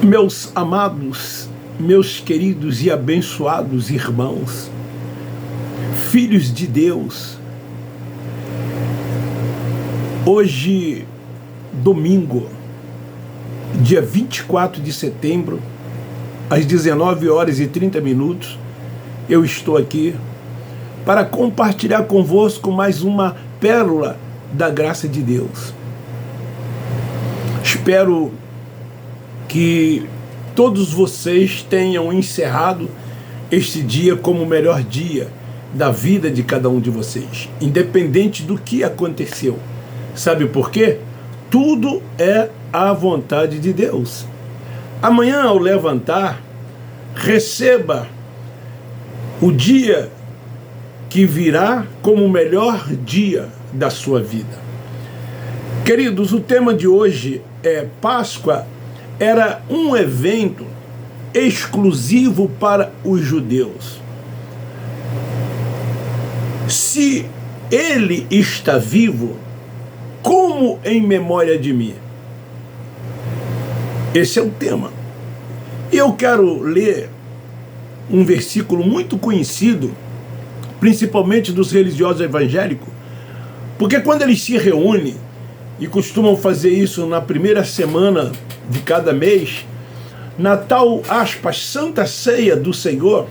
Meus amados, meus queridos e abençoados irmãos, filhos de Deus, hoje, domingo, dia 24 de setembro, às 19h30, eu estou aqui para compartilhar convosco mais uma pérola da graça de Deus. Espero que todos vocês tenham encerrado este dia como o melhor dia da vida de cada um de vocês, independente do que aconteceu. Sabe por quê? Tudo é a vontade de Deus. Amanhã, ao levantar, receba o dia que virá como o melhor dia da sua vida. Queridos, o tema de hoje é Páscoa. Era um evento exclusivo para os judeus. Se ele está vivo, como em memória de mim? Esse é o tema. E eu quero ler um versículo muito conhecido, principalmente dos religiosos evangélicos, porque quando eles se reúnem, e costumam fazer isso na primeira semana de cada mês, na tal, aspas, Santa Ceia do Senhor,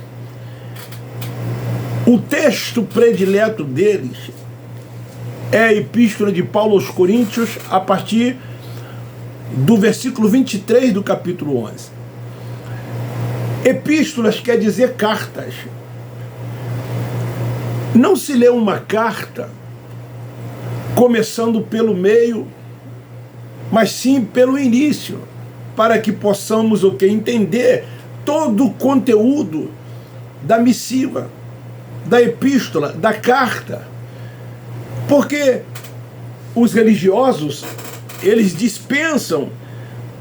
o texto predileto deles é a Epístola de Paulo aos Coríntios, a partir do versículo 23 do capítulo 11. Epístolas quer dizer cartas. Não se lê uma carta começando pelo meio, mas sim pelo início, para que possamos entender todo o conteúdo da missiva, da epístola, da carta. Porque os religiosos, eles dispensam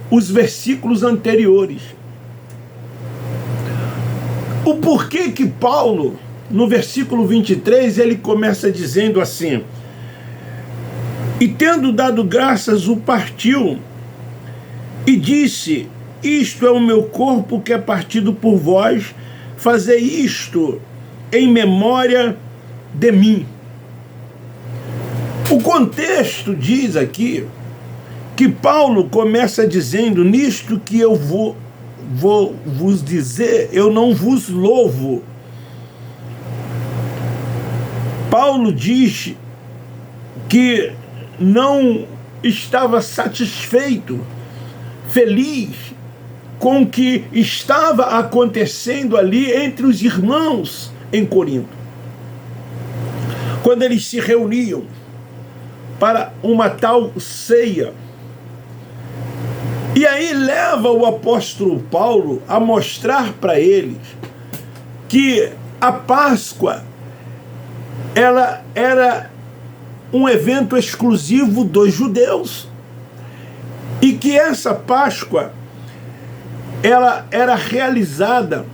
os versículos anteriores. O porquê que Paulo, no versículo 23, ele começa dizendo assim: e tendo dado graças, o partiu e disse: isto é o meu corpo que é partido por vós, fazei isto em memória de mim. O contexto diz aqui que Paulo começa dizendo: nisto que eu vou vos dizer, eu não vos louvo. Paulo diz que não estava satisfeito, feliz com o que estava acontecendo ali entre os irmãos em Corinto, quando eles se reuniam para uma tal ceia. E aí leva o apóstolo Paulo a mostrar para eles que a Páscoa ela era um evento exclusivo dos judeus, e que essa Páscoa ela era realizada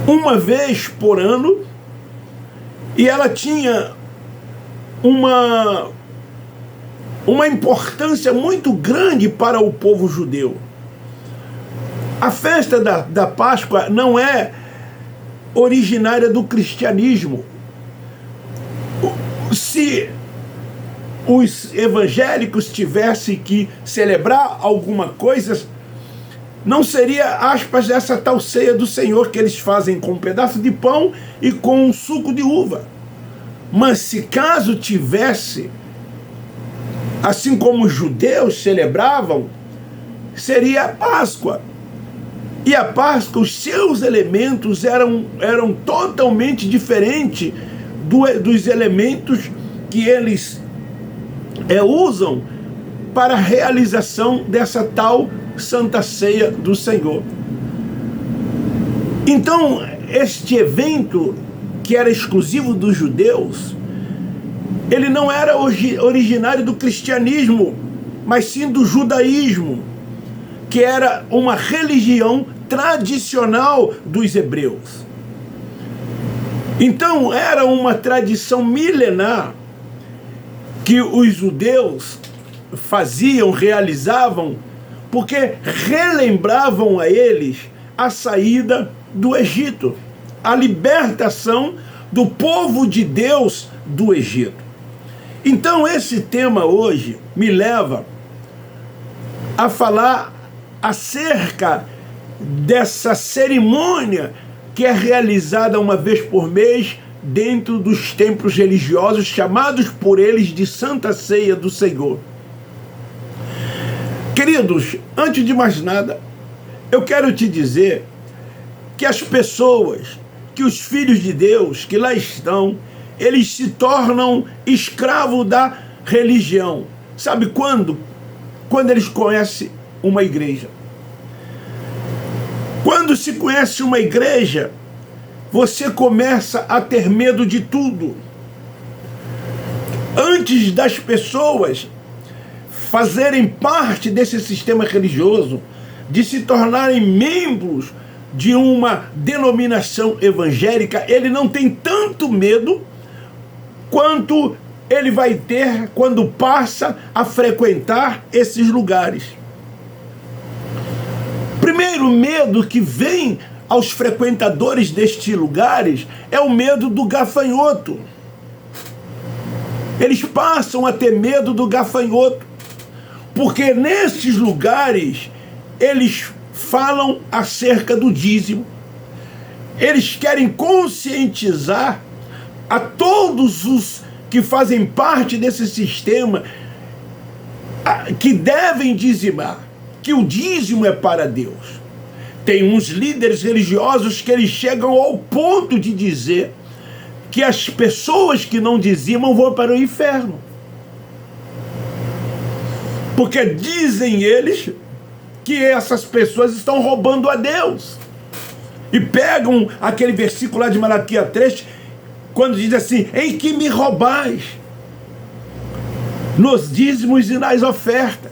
uma vez por ano, e ela tinha uma importância muito grande para o povo judeu. A festa da Páscoa não é originária do cristianismo. Se os evangélicos tivessem que celebrar alguma coisa, não seria, aspas, essa tal ceia do Senhor que eles fazem com um pedaço de pão e com um suco de uva. Mas se caso tivesse, assim como os judeus celebravam, seria a Páscoa. E a Páscoa, os seus elementos eram totalmente diferentes dos elementos que eles usam para a realização dessa tal Santa Ceia do Senhor. Então, este evento, que era exclusivo dos judeus, ele não era originário do cristianismo, mas sim do judaísmo, que era uma religião tradicional dos hebreus. Então era uma tradição milenar que os judeus faziam, realizavam porque relembravam a eles a saída do Egito, a libertação do povo de Deus do Egito. Então esse tema hoje me leva a falar acerca dessa cerimônia que é realizada uma vez por mês dentro dos templos religiosos, chamados por eles de Santa Ceia do Senhor. Queridos, antes de mais nada, eu quero te dizer que as pessoas, que os filhos de Deus que lá estão, eles se tornam escravos da religião. Sabe quando? Quando eles conhecem uma igreja. Quando se conhece uma igreja, você começa a ter medo de tudo. Antes das pessoas fazerem parte desse sistema religioso, de se tornarem membros de uma denominação evangélica, ele não tem tanto medo quanto ele vai ter quando passa a frequentar esses lugares. Primeiro medo que vem aos frequentadores destes lugares é o medo do gafanhoto. Eles passam a ter medo do gafanhoto, porque nesses lugares eles falam acerca do dízimo. Eles querem conscientizar a todos os que fazem parte desse sistema que devem dizimar, que o dízimo é para Deus. Tem uns líderes religiosos que eles chegam ao ponto de dizer que as pessoas que não dizimam vão para o inferno. Porque dizem eles que essas pessoas estão roubando a Deus. E pegam aquele versículo lá de Malaquias 3, quando diz assim: em que me roubais? Nos dízimos e nas ofertas.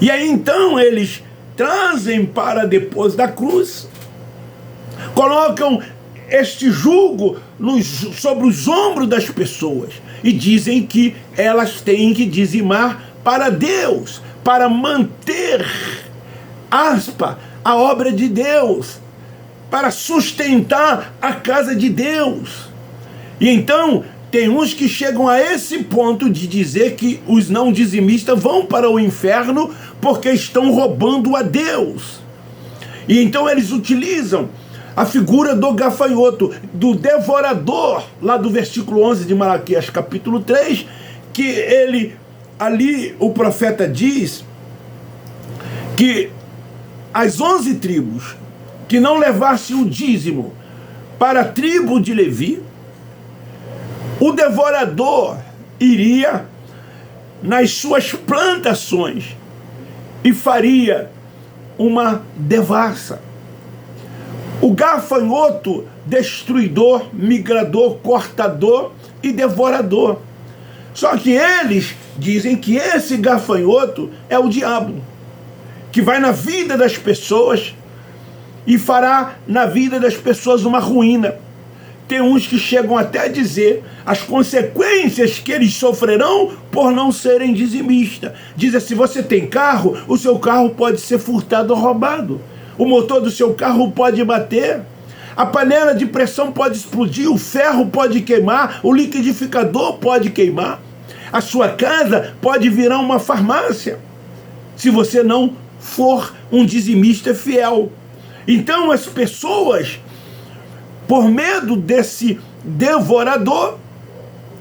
E aí então eles trazem para depois da cruz, colocam este jugo sobre os ombros das pessoas e dizem que elas têm que dizimar para Deus, para manter, a obra de Deus, para sustentar a casa de Deus. E então tem uns que chegam a esse ponto de dizer que os não dizimistas vão para o inferno porque estão roubando a Deus. E então eles utilizam a figura do gafanhoto, do devorador, lá do versículo 11 de Malaquias capítulo 3, que ali o profeta diz que as 11 tribos que não levassem o dízimo para a tribo de Levi, o devorador iria nas suas plantações e faria uma devassa. O gafanhoto, destruidor, migrador, cortador e devorador. Só que eles dizem que esse gafanhoto é o diabo, que vai na vida das pessoas e fará na vida das pessoas uma ruína. Tem uns que chegam até a dizer as consequências que eles sofrerão por não serem dizimistas. Diz assim: você tem carro, o seu carro pode ser furtado ou roubado. O motor do seu carro pode bater. A panela de pressão pode explodir, o ferro pode queimar, o liquidificador pode queimar. A sua casa pode virar uma farmácia, se você não for um dizimista fiel. Então as pessoas, por medo desse devorador,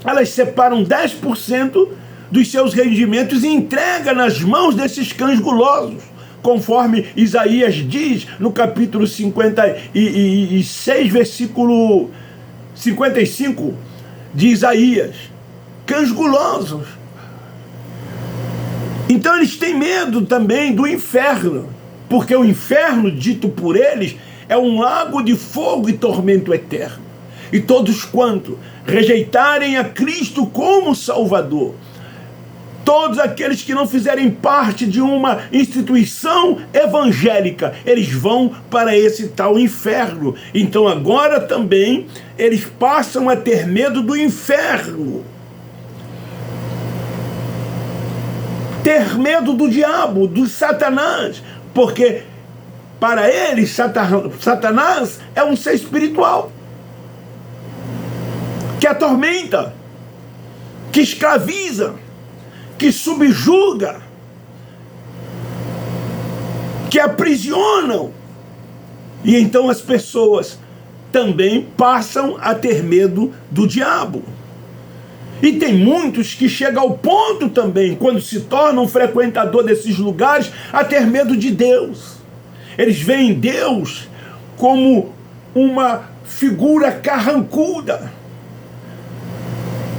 elas separam 10% dos seus rendimentos e entregam nas mãos desses cães gulosos, conforme Isaías diz no capítulo 56, versículo 55 de Isaías. Cães gulosos. Então eles têm medo também do inferno, porque o inferno, dito por eles, é um lago de fogo e tormento eterno. E todos quanto rejeitarem a Cristo como Salvador, todos aqueles que não fizerem parte de uma instituição evangélica, eles vão para esse tal inferno. Então agora também eles passam a ter medo do inferno. ter medo do diabo, do Satanás, porque para eles Satanás é um ser espiritual que atormenta, que escraviza, que subjuga, que aprisionam. E então as pessoas também passam a ter medo do diabo. E tem muitos que chegam ao ponto também, quando se tornam um frequentador desses lugares, a ter medo de Deus. Eles veem Deus como uma figura carrancuda,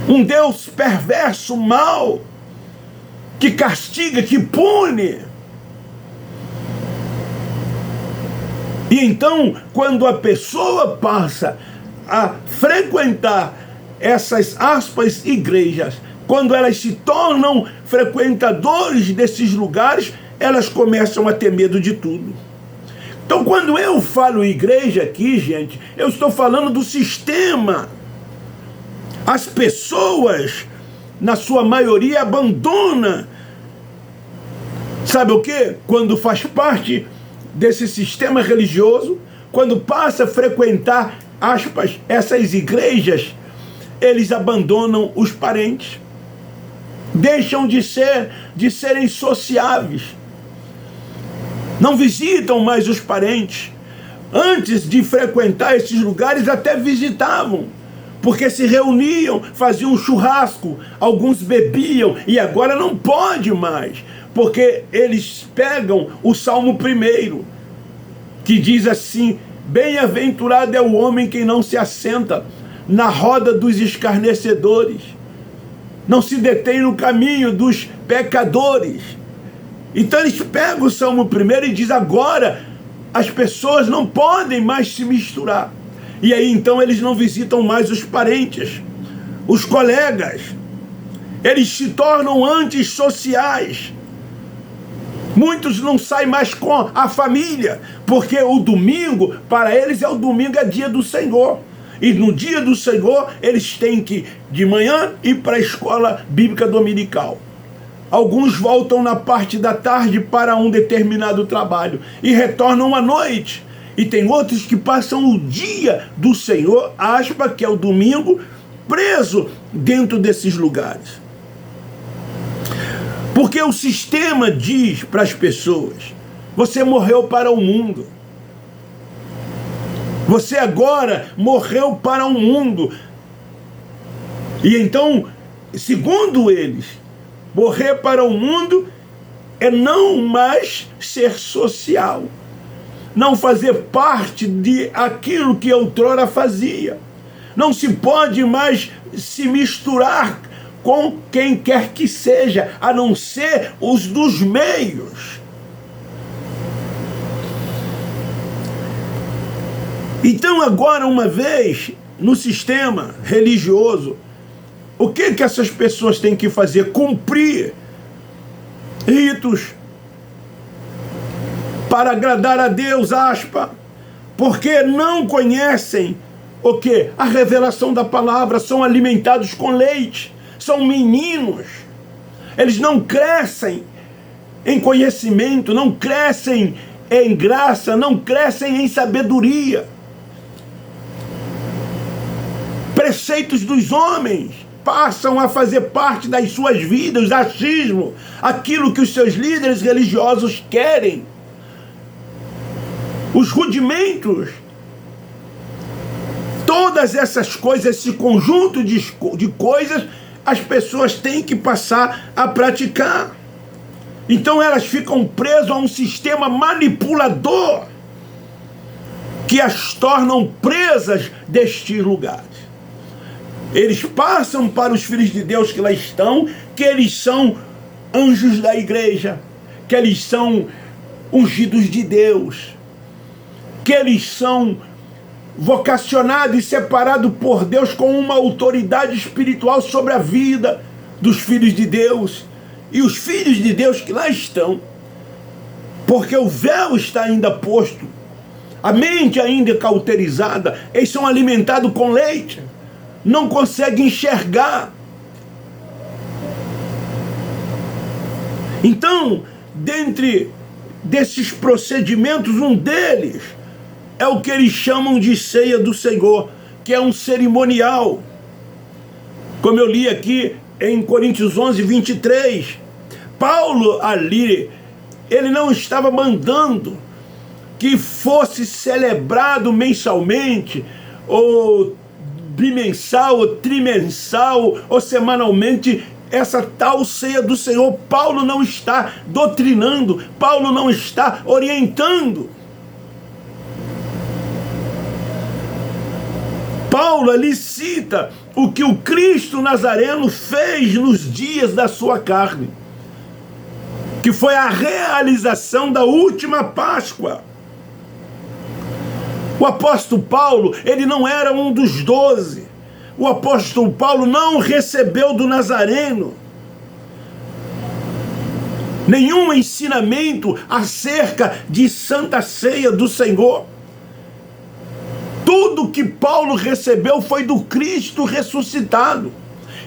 um Deus perverso, mau, que castiga, que pune. E então, quando a pessoa passa a frequentar essas aspas igrejas, quando elas se tornam frequentadores desses lugares, elas começam a ter medo de tudo. Então, quando eu falo igreja aqui, gente, eu estou falando do sistema. As pessoas, na sua maioria, abandonam. Sabe o quê? Quando faz parte desse sistema religioso, quando passa a frequentar, aspas, essas igrejas, eles abandonam os parentes, deixam de serem sociáveis, não visitam mais os parentes. Antes de frequentar esses lugares até visitavam, porque se reuniam, faziam um churrasco, alguns bebiam, e agora não pode mais, porque eles pegam o Salmo 1, que diz assim: bem-aventurado é o homem que não se assenta na roda dos escarnecedores, não se detém no caminho dos pecadores. Então eles pegam o Salmo 1 e diz: agora as pessoas não podem mais se misturar. E aí então eles não visitam mais os parentes, os colegas, eles se tornam antissociais. Muitos não saem mais com a família, porque o domingo, para eles, é dia do Senhor. E no dia do Senhor, eles têm que, de manhã, ir para a escola bíblica dominical. Alguns voltam na parte da tarde para um determinado trabalho e retornam à noite. E tem outros que passam o dia do Senhor, aspa, que é o domingo, preso dentro desses lugares. Porque o sistema diz para as pessoas: você morreu para o mundo. Você agora morreu para o mundo. E então, segundo eles, morrer para o mundo é não mais ser social, não fazer parte de aquilo que outrora fazia. Não se pode mais se misturar com quem quer que seja, a não ser os dos meios. Então agora, uma vez no sistema religioso, o que essas pessoas têm que fazer? Cumprir ritos para agradar a Deus, aspa, porque não conhecem o quê? A revelação da palavra, são alimentados com leite, são meninos, eles não crescem em conhecimento, não crescem em graça, não crescem em sabedoria. Preceitos dos homens passam a fazer parte das suas vidas, achismo, aquilo que os seus líderes religiosos querem. Os rudimentos, todas essas coisas, esse conjunto de coisas, as pessoas têm que passar a praticar. Então elas ficam presas a um sistema manipulador que as tornam presas destes lugares. Eles passam para os filhos de Deus que lá estão, que eles são anjos da igreja, que eles são ungidos de Deus, que eles são vocacionados e separados por Deus com uma autoridade espiritual sobre a vida dos filhos de Deus. E os filhos de Deus que lá estão, porque o véu está ainda posto, a mente ainda cauterizada, eles são alimentados com leite, não conseguem enxergar. Então, dentre desses procedimentos, um deles é o que eles chamam de ceia do Senhor, que é um cerimonial. Como eu li aqui em Coríntios 11, 23, Paulo ali, ele não estava mandando que fosse celebrado mensalmente, ou bimensal, ou trimensal, ou semanalmente, essa tal ceia do Senhor. Paulo não está doutrinando, Paulo não está orientando. Paulo ali cita o que o Cristo Nazareno fez nos dias da sua carne, que foi a realização da última Páscoa. O apóstolo Paulo, ele não era um dos 12. O apóstolo Paulo não recebeu do Nazareno nenhum ensinamento acerca de Santa Ceia do Senhor. Tudo que Paulo recebeu foi do Cristo ressuscitado.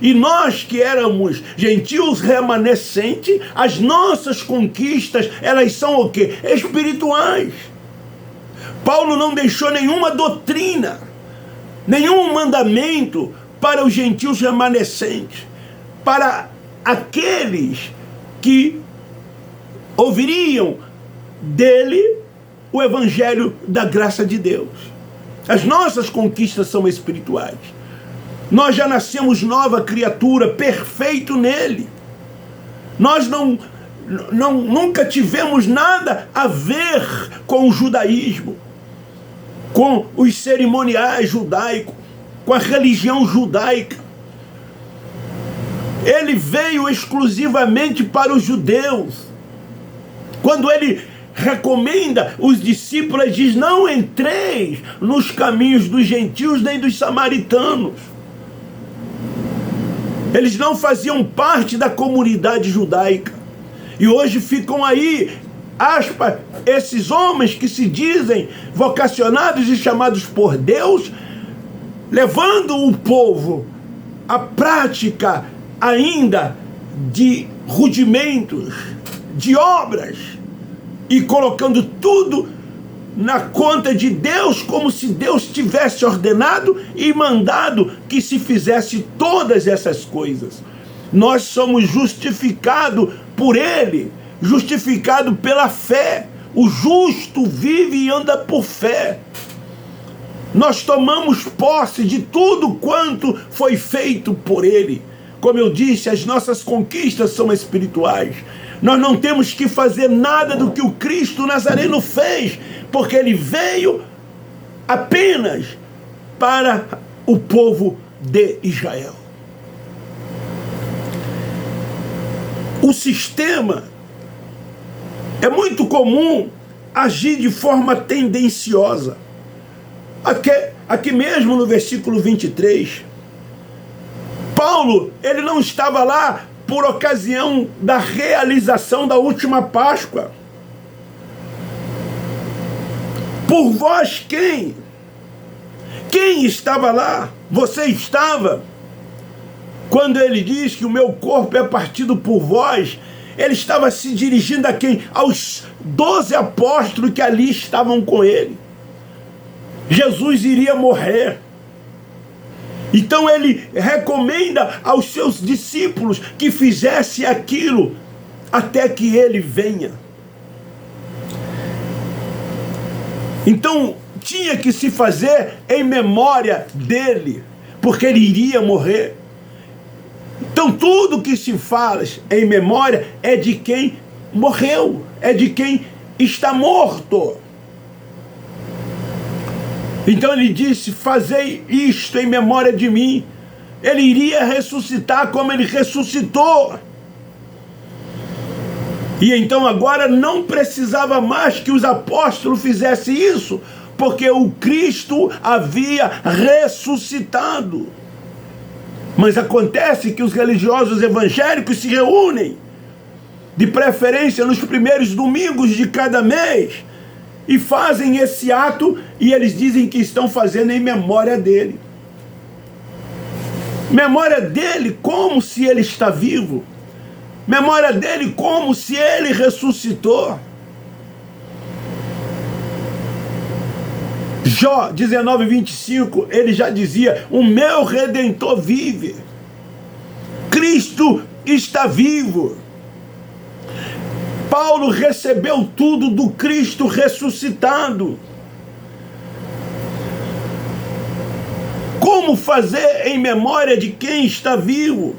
E nós que éramos gentios remanescentes, as nossas conquistas, elas são o quê? Espirituais. Paulo não deixou nenhuma doutrina, nenhum mandamento para os gentios remanescentes, para aqueles que ouviriam dele o evangelho da graça de Deus. As nossas conquistas são espirituais. Nós já nascemos nova criatura, perfeito nele. Nós nunca tivemos nada a ver com o judaísmo, com os cerimoniais judaicos, com a religião judaica. Ele veio exclusivamente para os judeus. Quando ele recomenda os discípulos, ele diz: não entreis nos caminhos dos gentios nem dos samaritanos. Eles não faziam parte da comunidade judaica. E hoje ficam aí, aspas, esses homens que se dizem vocacionados e chamados por Deus, levando o povo à prática ainda de rudimentos, de obras, e colocando tudo na conta de Deus, como se Deus tivesse ordenado e mandado que se fizesse todas essas coisas. Nós somos justificados por Ele, justificados pela fé. O justo vive e anda por fé. Nós tomamos posse de tudo quanto foi feito por Ele. Como eu disse, as nossas conquistas são espirituais. Nós não temos que fazer nada do que o Cristo Nazareno fez, porque Ele veio apenas para o povo de Israel. O sistema é muito comum agir de forma tendenciosa. Aqui mesmo no versículo 23, Paulo, ele não estava lá por ocasião da realização da última Páscoa. Por vós quem? Quem estava lá? Você estava? Quando ele diz que o meu corpo é partido por vós, ele estava se dirigindo a quem? Aos 12 apóstolos que ali estavam com ele. Jesus iria morrer. Então ele recomenda aos seus discípulos que fizesse aquilo até que ele venha. Então tinha que se fazer em memória dele, porque ele iria morrer. Então tudo que se fala em memória é de quem morreu, é de quem está morto. Então ele disse: fazei isto em memória de mim. Ele iria ressuscitar como ele ressuscitou. E então agora não precisava mais que os apóstolos fizessem isso, porque o Cristo havia ressuscitado. Mas acontece que os religiosos evangélicos se reúnem, de preferência nos primeiros domingos de cada mês, e fazem esse ato, e eles dizem que estão fazendo em memória dele. Memória dele como se ele está vivo. memória dele como se ele ressuscitou. Jó 19:25, ele já dizia: o meu Redentor vive. Cristo está vivo. Paulo recebeu tudo do Cristo ressuscitado. Como fazer em memória de quem está vivo?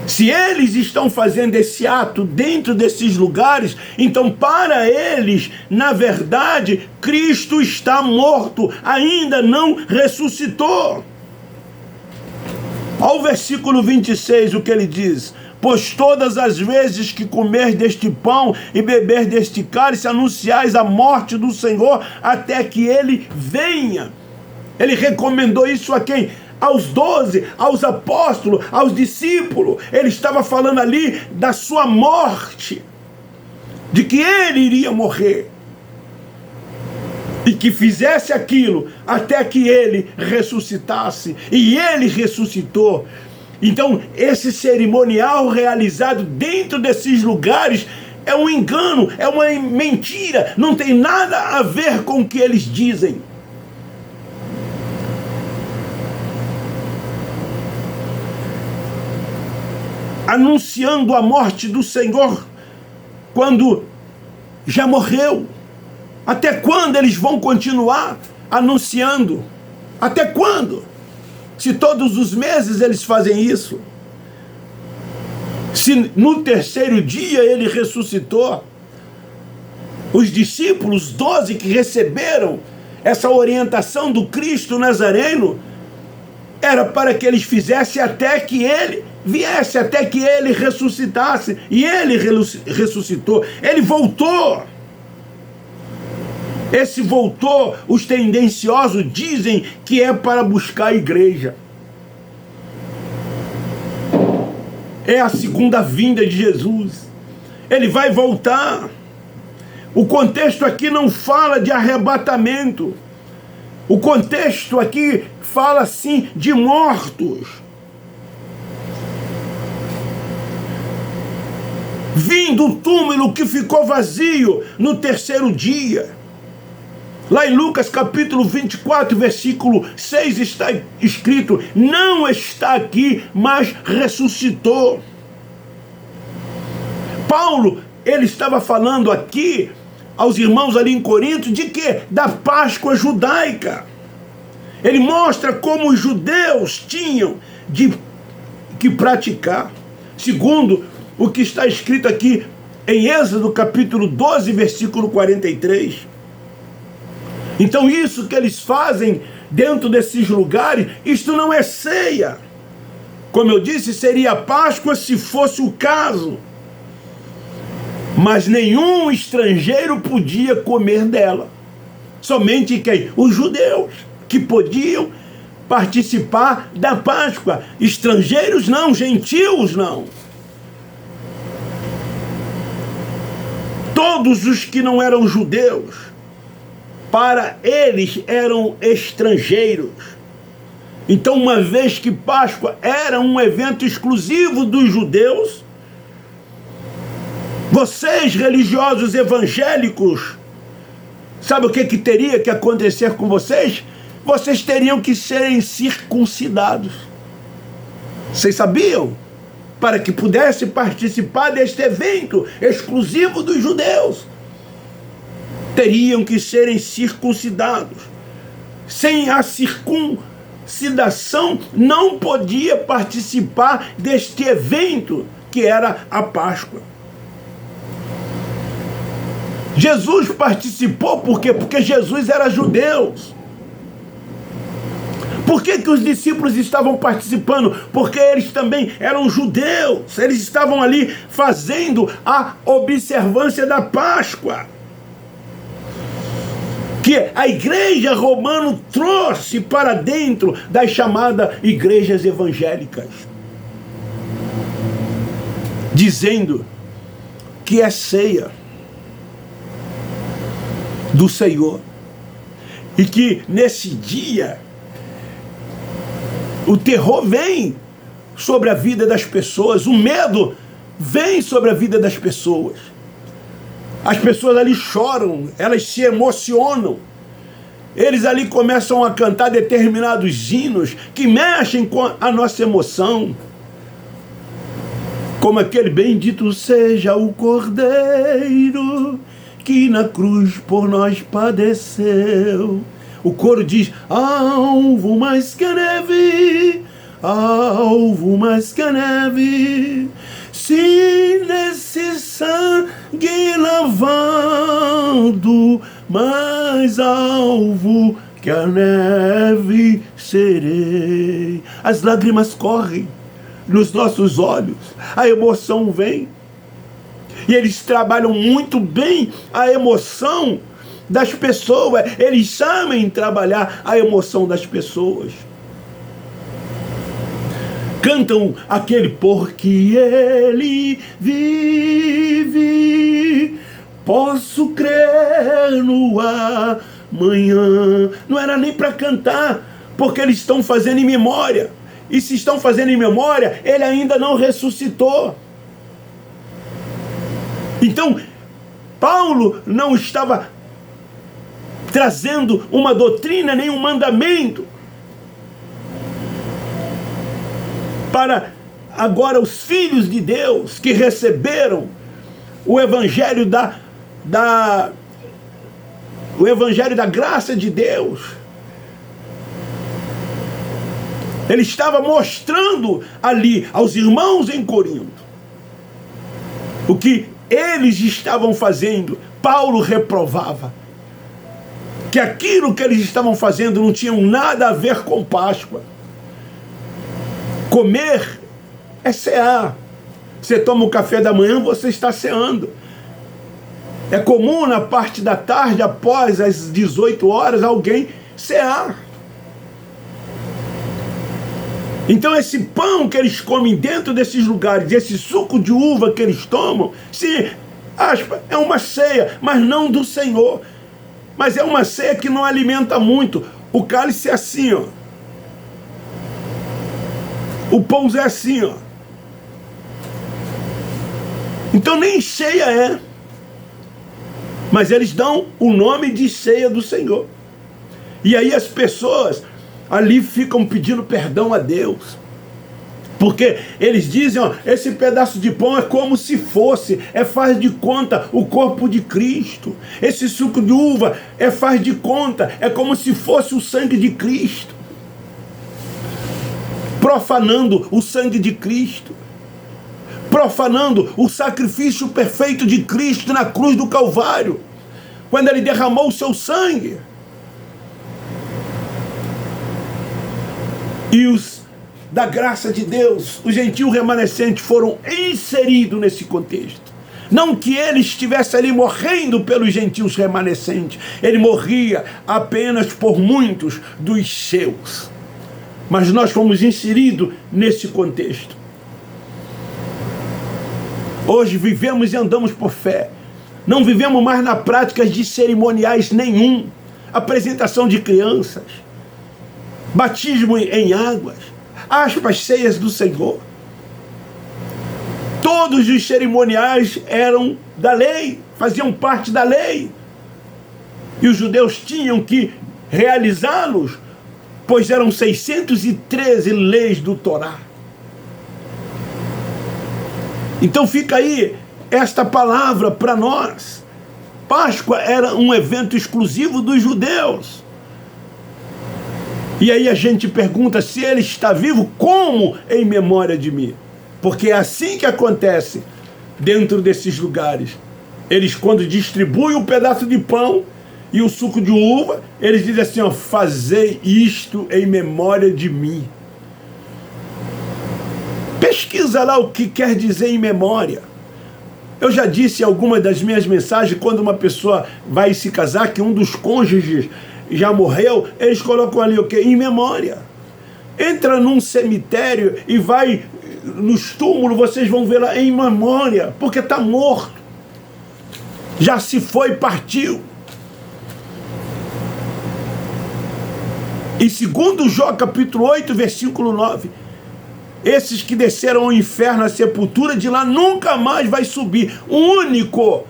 Se eles estão fazendo esse ato dentro desses lugares, então para eles, na verdade, Cristo está morto, ainda não ressuscitou. Olha o versículo 26, o que ele diz: pois todas as vezes que comer deste pão e beber deste cálice, anunciais a morte do Senhor até que ele venha. Ele recomendou isso a quem? Aos 12, aos apóstolos, aos discípulos. Ele estava falando ali da sua morte, de que ele iria morrer, e que fizesse aquilo até que ele ressuscitasse. E ele ressuscitou. Então, esse cerimonial realizado dentro desses lugares é um engano, é uma mentira, não tem nada a ver com o que eles dizem. Anunciando a morte do Senhor quando já morreu. Até quando eles vão continuar anunciando? Até quando? Se todos os meses eles fazem isso. Se no terceiro dia ele ressuscitou. Os discípulos, 12 que receberam essa orientação do Cristo Nazareno, era para que eles fizessem até que ele viesse, até que ele ressuscitasse. E ele ressuscitou, ele voltou. Esse voltou, os tendenciosos dizem que é para buscar a igreja. É a segunda vinda de Jesus. Ele vai voltar. O contexto aqui não fala de arrebatamento. O contexto aqui fala sim de mortos. Vindo do túmulo que ficou vazio no terceiro dia. Lá em Lucas capítulo 24, versículo 6 está escrito: não está aqui, mas ressuscitou. Paulo, ele estava falando aqui aos irmãos ali em Corinto de quê? Da Páscoa judaica. Ele mostra como os judeus tinham que praticar, segundo o que está escrito aqui em Êxodo capítulo 12, versículo 43. Então isso que eles fazem dentro desses lugares, isto não é ceia. Como eu disse, seria Páscoa se fosse o caso. Mas nenhum estrangeiro podia comer dela. Somente quem? Os judeus, que podiam participar da Páscoa. Estrangeiros não, gentios não. Todos os que não eram judeus, para eles eram estrangeiros. Então, uma vez que Páscoa era um evento exclusivo dos judeus, vocês religiosos evangélicos, sabe o que teria que acontecer com vocês? Vocês teriam que serem circuncidados. Vocês sabiam? Para que pudesse participar deste evento exclusivo dos judeus, teriam que serem circuncidados. Sem a circuncidação, não podia participar deste evento que era a Páscoa. Jesus participou por quê? Porque Jesus era judeu. Por que os discípulos estavam participando? Porque eles também eram judeus. Eles estavam ali fazendo a observância da Páscoa, que a igreja romana trouxe para dentro das chamadas igrejas evangélicas, dizendo que é ceia do Senhor, e que nesse dia o terror vem sobre a vida das pessoas, o medo vem sobre a vida das pessoas. As pessoas ali choram, elas se emocionam. Eles ali começam a cantar determinados hinos que mexem com a nossa emoção. Como aquele bendito seja o Cordeiro que na cruz por nós padeceu. O coro diz, alvo mais que a neve, alvo mais que a neve, se nesse sangue lavado, mais alvo que a neve serei. As lágrimas correm nos nossos olhos, a emoção vem. E eles trabalham muito bem a emoção das pessoas, eles sabem trabalhar a emoção das pessoas. Cantam aquele porque ele vive, posso crer no amanhã. Não era nem para cantar, porque eles estão fazendo em memória. E se estão fazendo em memória, ele ainda não ressuscitou. Então, Paulo não estava trazendo uma doutrina, nem um mandamento para agora os filhos de Deus que receberam o evangelho o evangelho da graça de Deus. Ele estava mostrando ali aos irmãos em Corinto o que eles estavam fazendo. Paulo reprovava que aquilo que eles estavam fazendo não tinha nada a ver com Páscoa. Comer é cear. Você toma o café da manhã, você está ceando. É comum na parte da tarde, após as 18 horas, alguém cear. Então esse pão que eles comem dentro desses lugares, esse suco de uva que eles tomam, sim, aspa, é uma ceia, mas não do Senhor. Mas é uma ceia que não alimenta muito. O cálice é assim, ó. O pão é assim, ó. Então nem ceia é. Mas eles dão o nome de ceia do Senhor. E aí as pessoas ali ficam pedindo perdão a Deus. Porque eles dizem, ó, esse pedaço de pão é como se fosse, faz de conta o corpo de Cristo. Esse suco de uva faz de conta, é como se fosse o sangue de Cristo. Profanando o sangue de Cristo. Profanando o sacrifício perfeito de Cristo na cruz do Calvário, quando ele derramou o seu sangue. E os da graça de Deus, os gentios remanescentes, foram inseridos nesse contexto. Não que ele estivesse ali morrendo pelos gentios remanescentes, ele morria apenas por muitos dos seus. Mas nós fomos inseridos nesse contexto. Hoje vivemos e andamos por fé. Não vivemos mais na prática de cerimoniais nenhum. Apresentação de crianças, batismo em águas, aspas, ceias do Senhor. Todos os cerimoniais eram da lei, faziam parte da lei. E os judeus tinham que realizá-los, pois eram 613 leis do Torá. Então fica aí esta palavra para nós. Páscoa era um evento exclusivo dos judeus. E aí a gente pergunta, se ele está vivo, como em memória de mim? Porque é assim que acontece dentro desses lugares. Eles, quando distribuem um pedaço de pão e o suco de uva, eles dizem assim, ó, fazei isto em memória de mim. Pesquisa lá o que quer dizer em memória. Eu já disse em algumas das minhas mensagens, quando uma pessoa vai se casar, que um dos cônjuges já morreu, eles colocam ali o quê? Em memória. Entra num cemitério e vai nos túmulos, vocês vão ver lá em memória, porque está morto. Já se foi, partiu. E segundo Jó capítulo 8, versículo 9, Esses que desceram ao inferno, à sepultura, de lá nunca mais vai subir. O único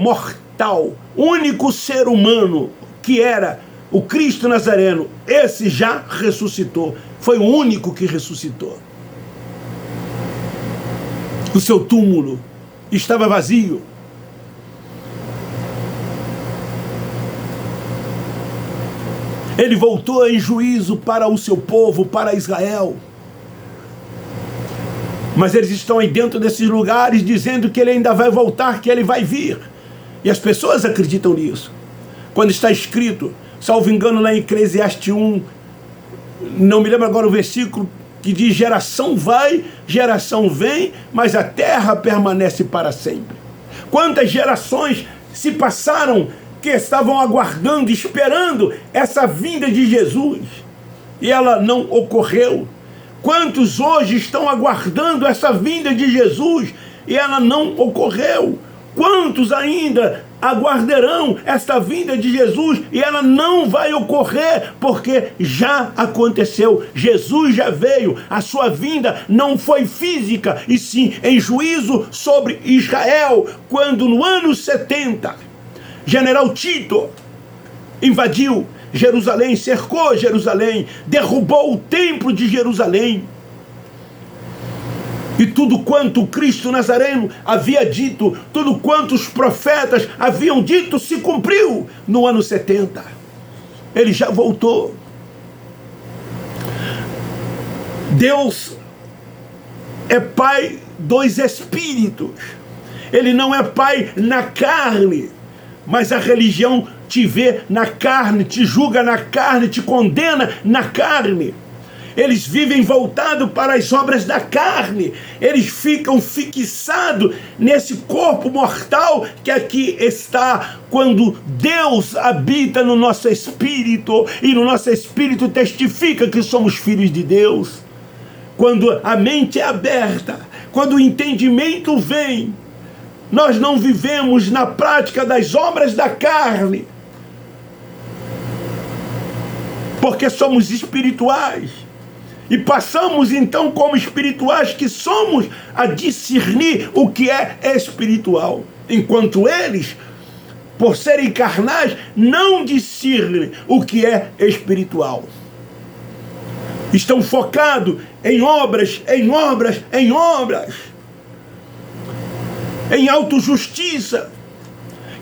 mortal, único ser humano que era o Cristo Nazareno, esse já ressuscitou. Foi o único que ressuscitou. O seu túmulo estava vazio. Ele voltou em juízo para o seu povo, para Israel. Mas eles estão aí dentro desses lugares dizendo que ele ainda vai voltar, que ele vai vir. E as pessoas acreditam nisso. Quando está escrito, salvo engano lá em Eclesiastes 1, não me lembro agora o versículo, que diz: geração vai, geração vem, mas a terra permanece para sempre. Quantas gerações se passaram que estavam aguardando, esperando essa vinda de Jesus, e ela não ocorreu? Quantos hoje estão aguardando essa vinda de Jesus e ela não ocorreu? Quantos ainda aguardarão esta vinda de Jesus e ela não vai ocorrer, porque já aconteceu? Jesus já veio. A sua vinda não foi física, e sim em juízo sobre Israel, quando no ano 70, General Tito invadiu Jerusalém, cercou Jerusalém, derrubou o templo de Jerusalém. E tudo quanto o Cristo Nazareno havia dito, tudo quanto os profetas haviam dito, se cumpriu no ano 70. Ele já voltou. Deus é Pai dos Espíritos. Ele não é Pai na carne, mas a religião te vê na carne, te julga na carne, te condena na carne. Eles vivem voltados para as obras da carne. Eles ficam fixados nesse corpo mortal que aqui está, quando Deus habita no nosso espírito, e no nosso espírito testifica que somos filhos de Deus. Quando a mente é aberta, quando o entendimento vem, nós não vivemos na prática das obras da carne, porque somos espirituais. E passamos então, como espirituais que somos, a discernir o que é espiritual. Enquanto eles, por serem carnais, não discernem o que é espiritual. Estão focados em obras, em autojustiça,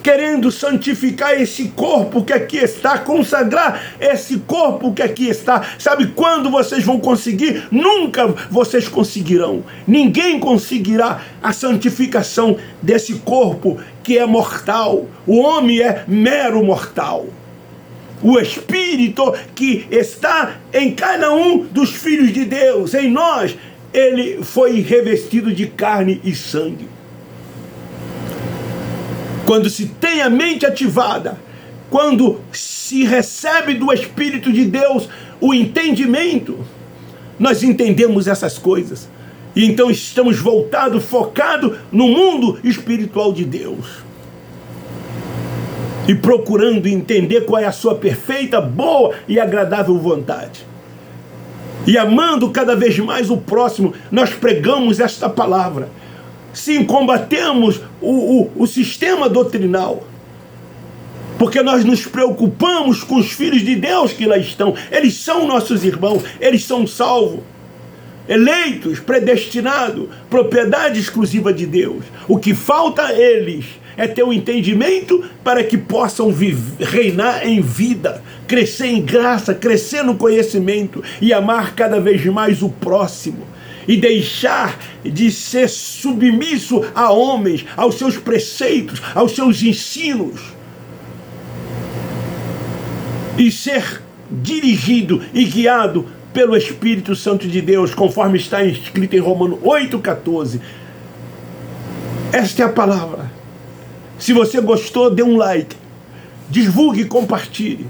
querendo santificar esse corpo que aqui está, consagrar esse corpo que aqui está. Sabe quando vocês vão conseguir? Nunca vocês conseguirão. Ninguém conseguirá a santificação desse corpo que é mortal. O homem é mero mortal. O Espírito que está em cada um dos filhos de Deus, em nós, ele foi revestido de carne e sangue. Quando se tem a mente ativada, quando se recebe do Espírito de Deus o entendimento, nós entendemos essas coisas. E então estamos voltados, focados no mundo espiritual de Deus. E procurando entender qual é a sua perfeita, boa e agradável vontade. E amando cada vez mais o próximo, nós pregamos esta palavra. Sim, combatemos o sistema doutrinal, porque nós nos preocupamos com os filhos de Deus que lá estão. Eles são nossos irmãos, eles são salvos, eleitos, predestinados, propriedade exclusiva de Deus. O que falta a eles é ter um entendimento para que possam reinar em vida, crescer em graça, crescer no conhecimento e amar cada vez mais o próximo. E deixar de ser submisso a homens, aos seus preceitos, aos seus ensinos. E ser dirigido e guiado pelo Espírito Santo de Deus, conforme está escrito em Romanos 8,14. Esta é a palavra. Se você gostou, dê um like. Divulgue e compartilhe.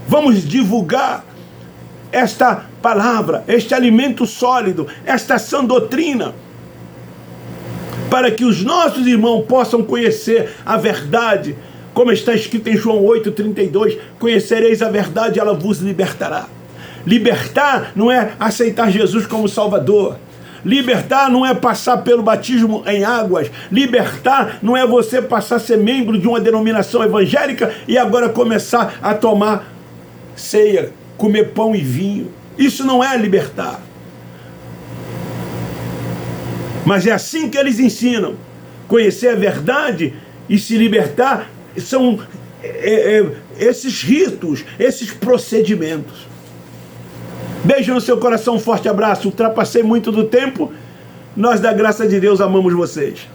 Vamos divulgar esta palavra, este alimento sólido, esta sã doutrina, para que os nossos irmãos possam conhecer a verdade, como está escrito em João 8,32, conhecereis a verdade, ela vos libertará. Libertar não é aceitar Jesus como Salvador. Libertar não é passar pelo batismo em águas. Libertar não é você passar a ser membro de uma denominação evangélica e agora começar a tomar ceia, comer pão e vinho. Isso não é libertar. Mas é assim que eles ensinam. Conhecer a verdade e se libertar são esses ritos, esses procedimentos. Beijo no seu coração, um forte abraço. Ultrapassei muito do tempo. Nós, da graça de Deus, amamos vocês.